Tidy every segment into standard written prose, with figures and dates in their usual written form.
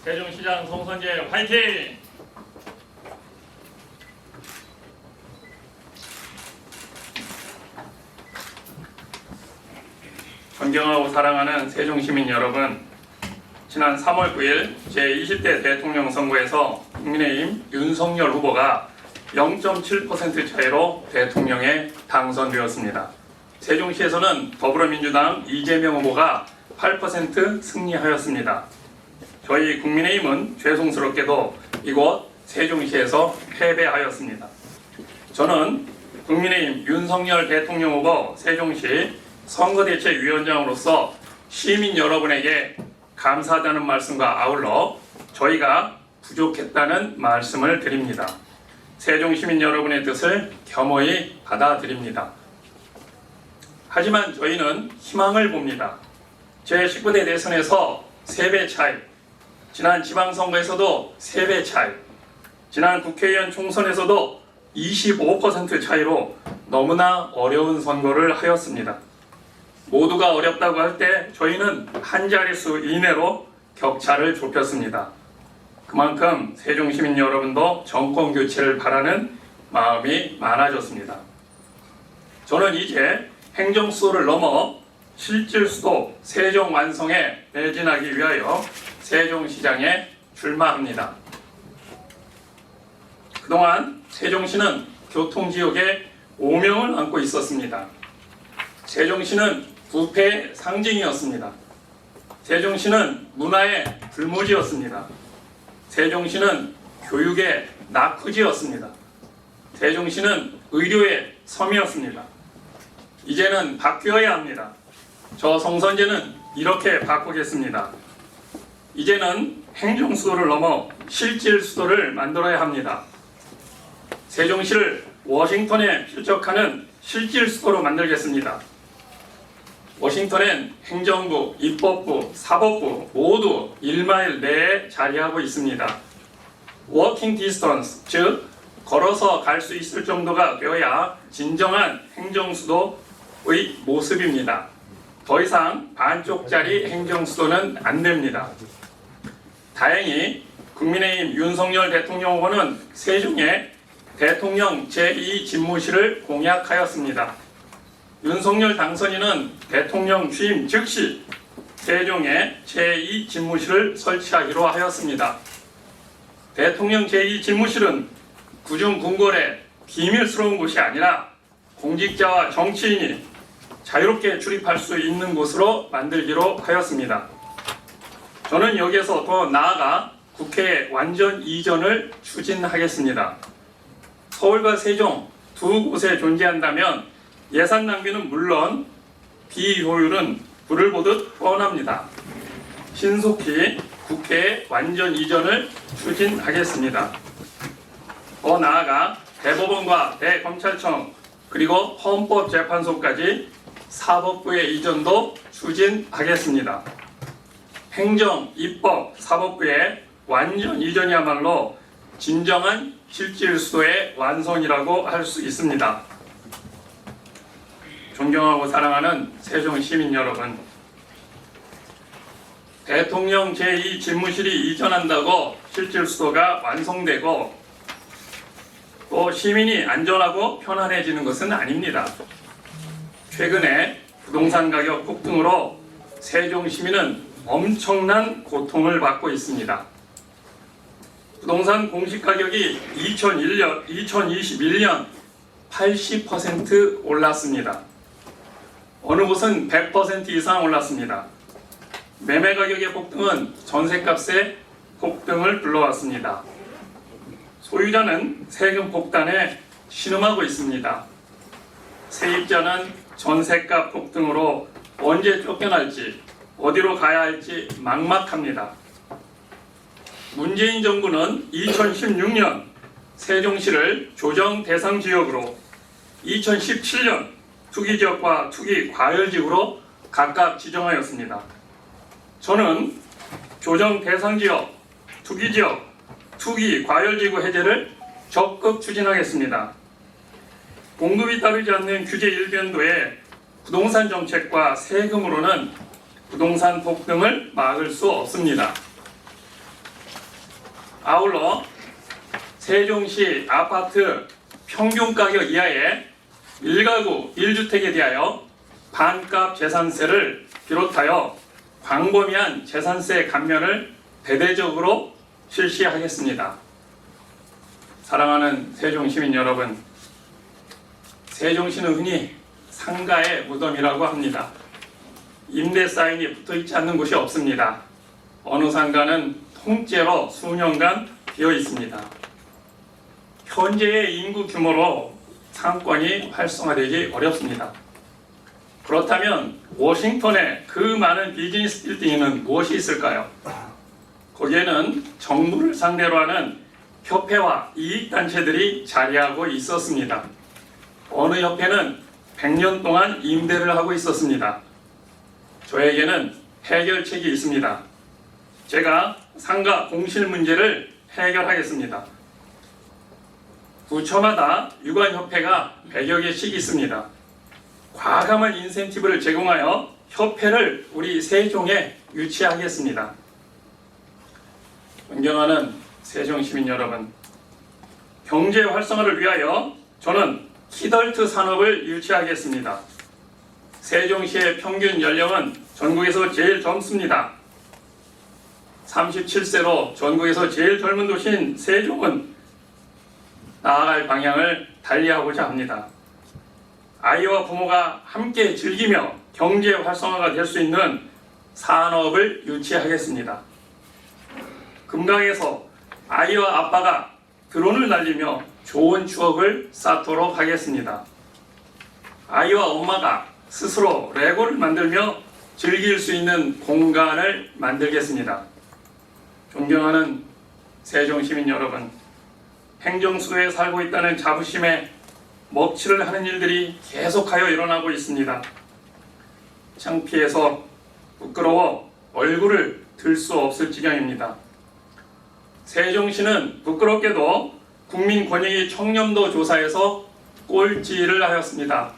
세종시장 송선재 화이팅! 존경하고 사랑하는 세종시민 여러분, 지난 3월 9일 제20대 대통령 선거에서 국민의힘 윤석열 후보가 0.7% 차이로 대통령에 당선되었습니다. 세종시에서는 더불어민주당 이재명 후보가 8% 승리하였습니다. 저희 국민의힘은 죄송스럽게도 이곳 세종시에서 패배하였습니다. 저는 국민의힘 윤석열 대통령 후보 세종시 선거대책위원장으로서 시민 여러분에게 감사하다는 말씀과 아울러 저희가 부족했다는 말씀을 드립니다. 세종시민 여러분의 뜻을 겸허히 받아들입니다. 하지만 저희는 희망을 봅니다. 제19대 대선에서 3배 차이, 지난 지방선거에서도 3배 차이, 지난 국회의원 총선에서도 25% 차이로 너무나 어려운 선거를 하였습니다. 모두가 어렵다고 할 때 저희는 한 자릿수 이내로 격차를 좁혔습니다. 그만큼 세종시민 여러분도 정권 교체를 바라는 마음이 많아졌습니다. 저는 이제 행정수도를 넘어 실질수도 세종 완성에 매진하기 위하여 세종시장에 출마합니다. 그동안 세종시는 교통지역의 오명을 안고 있었습니다. 세종시는 부패의 상징이었습니다. 세종시는 문화의 불모지였습니다. 세종시는 교육의 낙후지였습니다. 세종시는 의료의 섬이었습니다. 이제는 바뀌어야 합니다. 저 송선재는 이렇게 바꾸겠습니다. 이제는 행정수도를 넘어 실질수도를 만들어야 합니다. 세종시를 워싱턴에 필적하는 실질수도로 만들겠습니다. 워싱턴엔 행정부, 입법부, 사법부 모두 1마일 내에 자리하고 있습니다. 워킹 디스턴스, 즉 걸어서 갈 수 있을 정도가 되어야 진정한 행정수도의 모습입니다. 더 이상 반쪽짜리 행정수도는 안 됩니다. 다행히 국민의힘 윤석열 대통령 후보는 세종에 대통령 제2집무실을 공약하였습니다. 윤석열 당선인은 대통령 취임 즉시 세종에 제2집무실을 설치하기로 하였습니다. 대통령 제2집무실은 구중궁궐의 비밀스러운 곳이 아니라 공직자와 정치인이 자유롭게 출입할 수 있는 곳으로 만들기로 하였습니다. 저는 여기에서 더 나아가 국회의 완전 이전을 추진하겠습니다. 서울과 세종 두 곳에 존재한다면 예산 낭비는 물론 비효율은 불을 보듯 뻔합니다. 신속히 국회의 완전 이전을 추진하겠습니다. 더 나아가 대법원과 대검찰청 그리고 헌법재판소까지 사법부의 이전도 추진하겠습니다. 행정, 입법, 사법부의 완전 이전이야말로 진정한 실질수도의 완성이라고 할 수 있습니다. 존경하고 사랑하는 세종 시민 여러분, 대통령 제2집무실이 이전한다고 실질수도가 완성되고 또 시민이 안전하고 편안해지는 것은 아닙니다. 최근에 부동산 가격 폭등으로 세종 시민은 엄청난 고통을 받고 있습니다. 부동산 공시가격이 2021년 80% 올랐습니다. 어느 곳은 100% 이상 올랐습니다. 매매 가격의 폭등은 전셋값의 폭등을 불러왔습니다. 소유자는 세금 폭탄에 신음하고 있습니다. 세입자는 전셋값 폭등으로 언제 쫓겨날지 어디로 가야 할지 막막합니다. 문재인 정부는 2016년 세종시를 조정 대상 지역으로 2017년 투기지역과 투기과열지구로 각각 지정하였습니다. 저는 조정 대상지역, 투기지역, 투기과열지구 해제를 적극 추진하겠습니다. 공급이 따르지 않는 규제 일변도에 부동산 정책과 세금으로는 부동산 폭등을 막을 수 없습니다. 아울러 세종시 아파트 평균가격 이하의 1가구 1주택에 대하여 반값 재산세를 비롯하여 광범위한 재산세 감면을 대대적으로 실시하겠습니다. 사랑하는 세종시민 여러분, 세종시는 흔히 상가의 무덤이라고 합니다. 임대 사인이 붙어있지 않는 곳이 없습니다. 어느 상가는 통째로 수년간 비어 있습니다. 현재의 인구 규모로 상권이 활성화되기 어렵습니다. 그렇다면 워싱턴에 그 많은 비즈니스 빌딩에는 무엇이 있을까요? 거기에는 정부를 상대로 하는 협회와 이익단체들이 자리하고 있었습니다. 어느 협회는 100년 동안 임대를 하고 있었습니다. 저에게는 해결책이 있습니다. 제가 상가 공실 문제를 해결하겠습니다. 부처마다 유관협회가 100여 개씩 있습니다. 과감한 인센티브를 제공하여 협회를 우리 세종에 유치하겠습니다. 존경하는 세종시민 여러분, 경제 활성화를 위하여 저는 키덜트 산업을 유치하겠습니다. 세종시의 평균 연령은 전국에서 제일 젊습니다. 37세로 전국에서 제일 젊은 도시인 세종은 나아갈 방향을 달리하고자 합니다. 아이와 부모가 함께 즐기며 경제 활성화가 될 수 있는 산업을 유치하겠습니다. 금강에서 아이와 아빠가 드론을 날리며 좋은 추억을 쌓도록 하겠습니다. 아이와 엄마가 스스로 레고를 만들며 즐길 수 있는 공간을 만들겠습니다. 존경하는 세종시민 여러분, 행정수도에 살고 있다는 자부심에 먹칠을 하는 일들이 계속하여 일어나고 있습니다. 창피해서 부끄러워 얼굴을 들 수 없을 지경입니다. 세종시는 부끄럽게도 국민권익위 청렴도 조사에서 꼴찌를 하였습니다.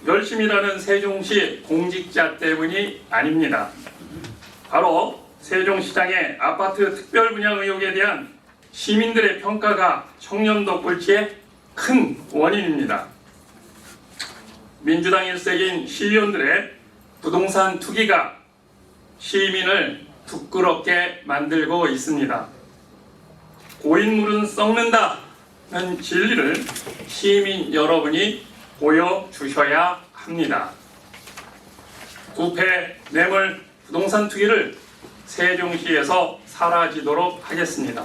열심히 일하는 세종시 공직자 때문이 아닙니다. 바로 세종시장의 아파트 특별 분양 의혹에 대한 시민들의 평가가 청렴도 꼴찌의 큰 원인입니다. 민주당 일색인 시의원들의 부동산 투기가 시민을 부끄럽게 만들고 있습니다. 고인물은 썩는다는 진리를 시민 여러분이 보여주셔야 합니다. 부패, 뇌물, 부동산 투기를 세종시에서 사라지도록 하겠습니다.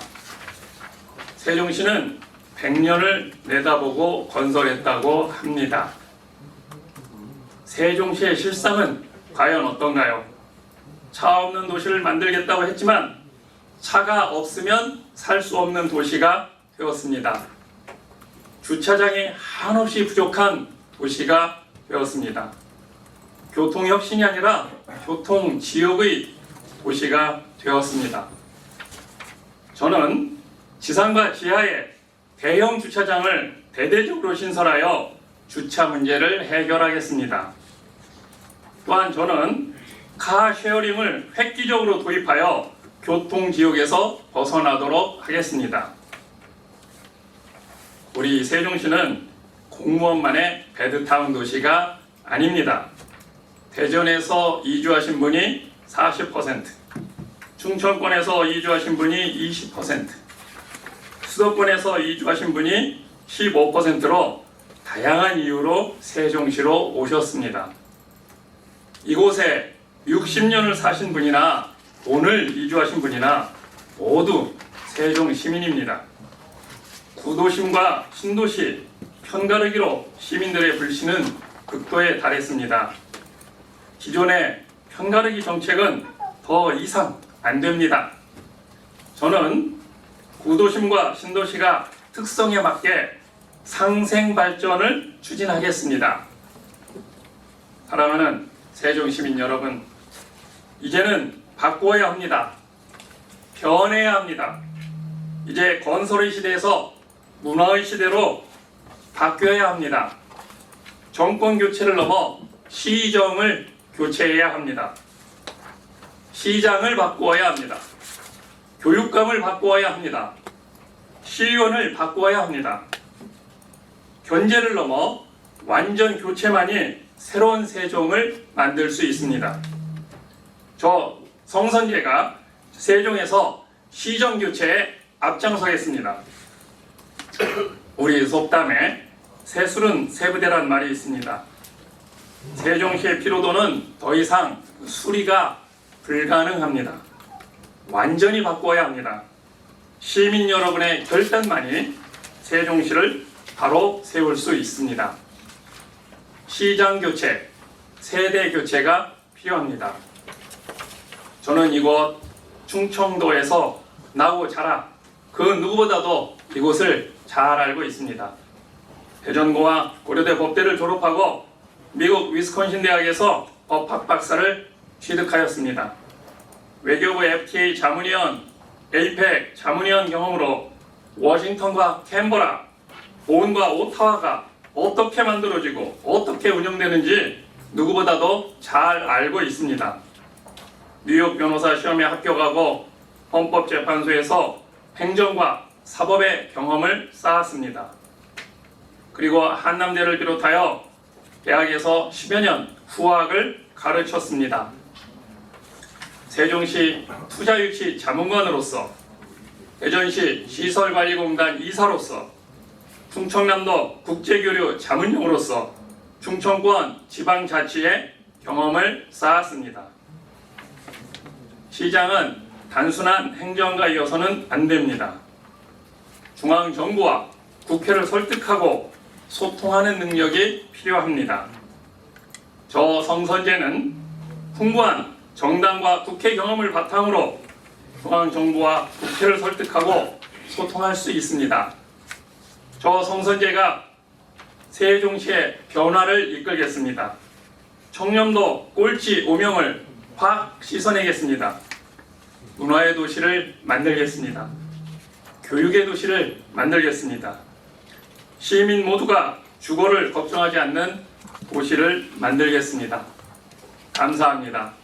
세종시는 100년을 내다보고 건설했다고 합니다. 세종시의 실상은 과연 어떤가요? 차 없는 도시를 만들겠다고 했지만 차가 없으면 살 수 없는 도시가 되었습니다. 주차장이 한없이 부족한 도시가 되었습니다. 교통혁신이 아니라 교통지역의 도시가 되었습니다. 저는 지상과 지하에 대형 주차장을 대대적으로 신설하여 주차 문제를 해결하겠습니다. 또한 저는 카쉐어링을 획기적으로 도입하여 교통지옥에서 벗어나도록 하겠습니다. 우리 세종시는 공무원만의 배드타운 도시가 아닙니다. 대전에서 이주하신 분이 40%, 충청권에서 이주하신 분이 20%, 수도권에서 이주하신 분이 15%로 다양한 이유로 세종시로 오셨습니다. 이곳에 60년을 사신 분이나 오늘 이주하신 분이나 모두 세종 시민입니다. 구도심과 신도시, 편가르기로 시민들의 불신은 극도에 달했습니다. 기존의 편가르기 정책은 더 이상 안 됩니다. 저는 구도심과 신도시가 특성에 맞게 상생 발전을 추진하겠습니다. 사랑하는 세종시민 여러분, 이제는 바꾸어야 합니다. 변해야 합니다. 이제 건설의 시대에서 문화의 시대로 바뀌어야 합니다. 정권 교체를 넘어 시정을 교체해야 합니다. 시장을 바꾸어야 합니다. 교육감을 바꾸어야 합니다. 시의원을 바꾸어야 합니다. 견제를 넘어 완전 교체만이 새로운 세종을 만들 수 있습니다. 저 성선재가 세종에서 시정 교체에 앞장서겠습니다. 우리 속담에 세술은 세부대란 말이 있습니다. 세종시의 피로도는 더 이상 수리가 불가능합니다. 완전히 바꿔야 합니다. 시민 여러분의 결단만이 세종시를 바로 세울 수 있습니다. 시장 교체, 세대 교체가 필요합니다. 저는 이곳 충청도에서 나고 자라 그 누구보다도 이곳을 잘 알고 있습니다. 대전고와 고려대 법대를 졸업하고 미국 위스콘신 대학에서 법학 박사를 취득하였습니다. 외교부 FTA 자문위원, 에이펙 자문위원 경험으로 워싱턴과 캔버라, 보은과 오타와가 어떻게 만들어지고 어떻게 운영되는지 누구보다도 잘 알고 있습니다. 뉴욕 변호사 시험에 합격하고 헌법재판소에서 행정과 사법의 경험을 쌓았습니다. 그리고 한남대를 비롯하여 대학에서 10여 년 후학을 가르쳤습니다. 세종시 투자유치 자문관으로서, 대전시 시설관리공단 이사로서, 충청남도 국제교류 자문용으로서 충청권 지방자치의 경험을 쌓았습니다. 시장은 단순한 행정가이어서는 안 됩니다. 중앙정부와 국회를 설득하고 소통하는 능력이 필요합니다. 저 성선재는 풍부한 정당과 국회 경험을 바탕으로 중앙정부와 국회를 설득하고 소통할 수 있습니다. 저 성선재가 세종시의 변화를 이끌겠습니다. 청렴도 꼴찌 오명을 확 씻어내겠습니다. 문화의 도시를 만들겠습니다. 교육의 도시를 만들겠습니다. 시민 모두가 주거를 걱정하지 않는 도시를 만들겠습니다. 감사합니다.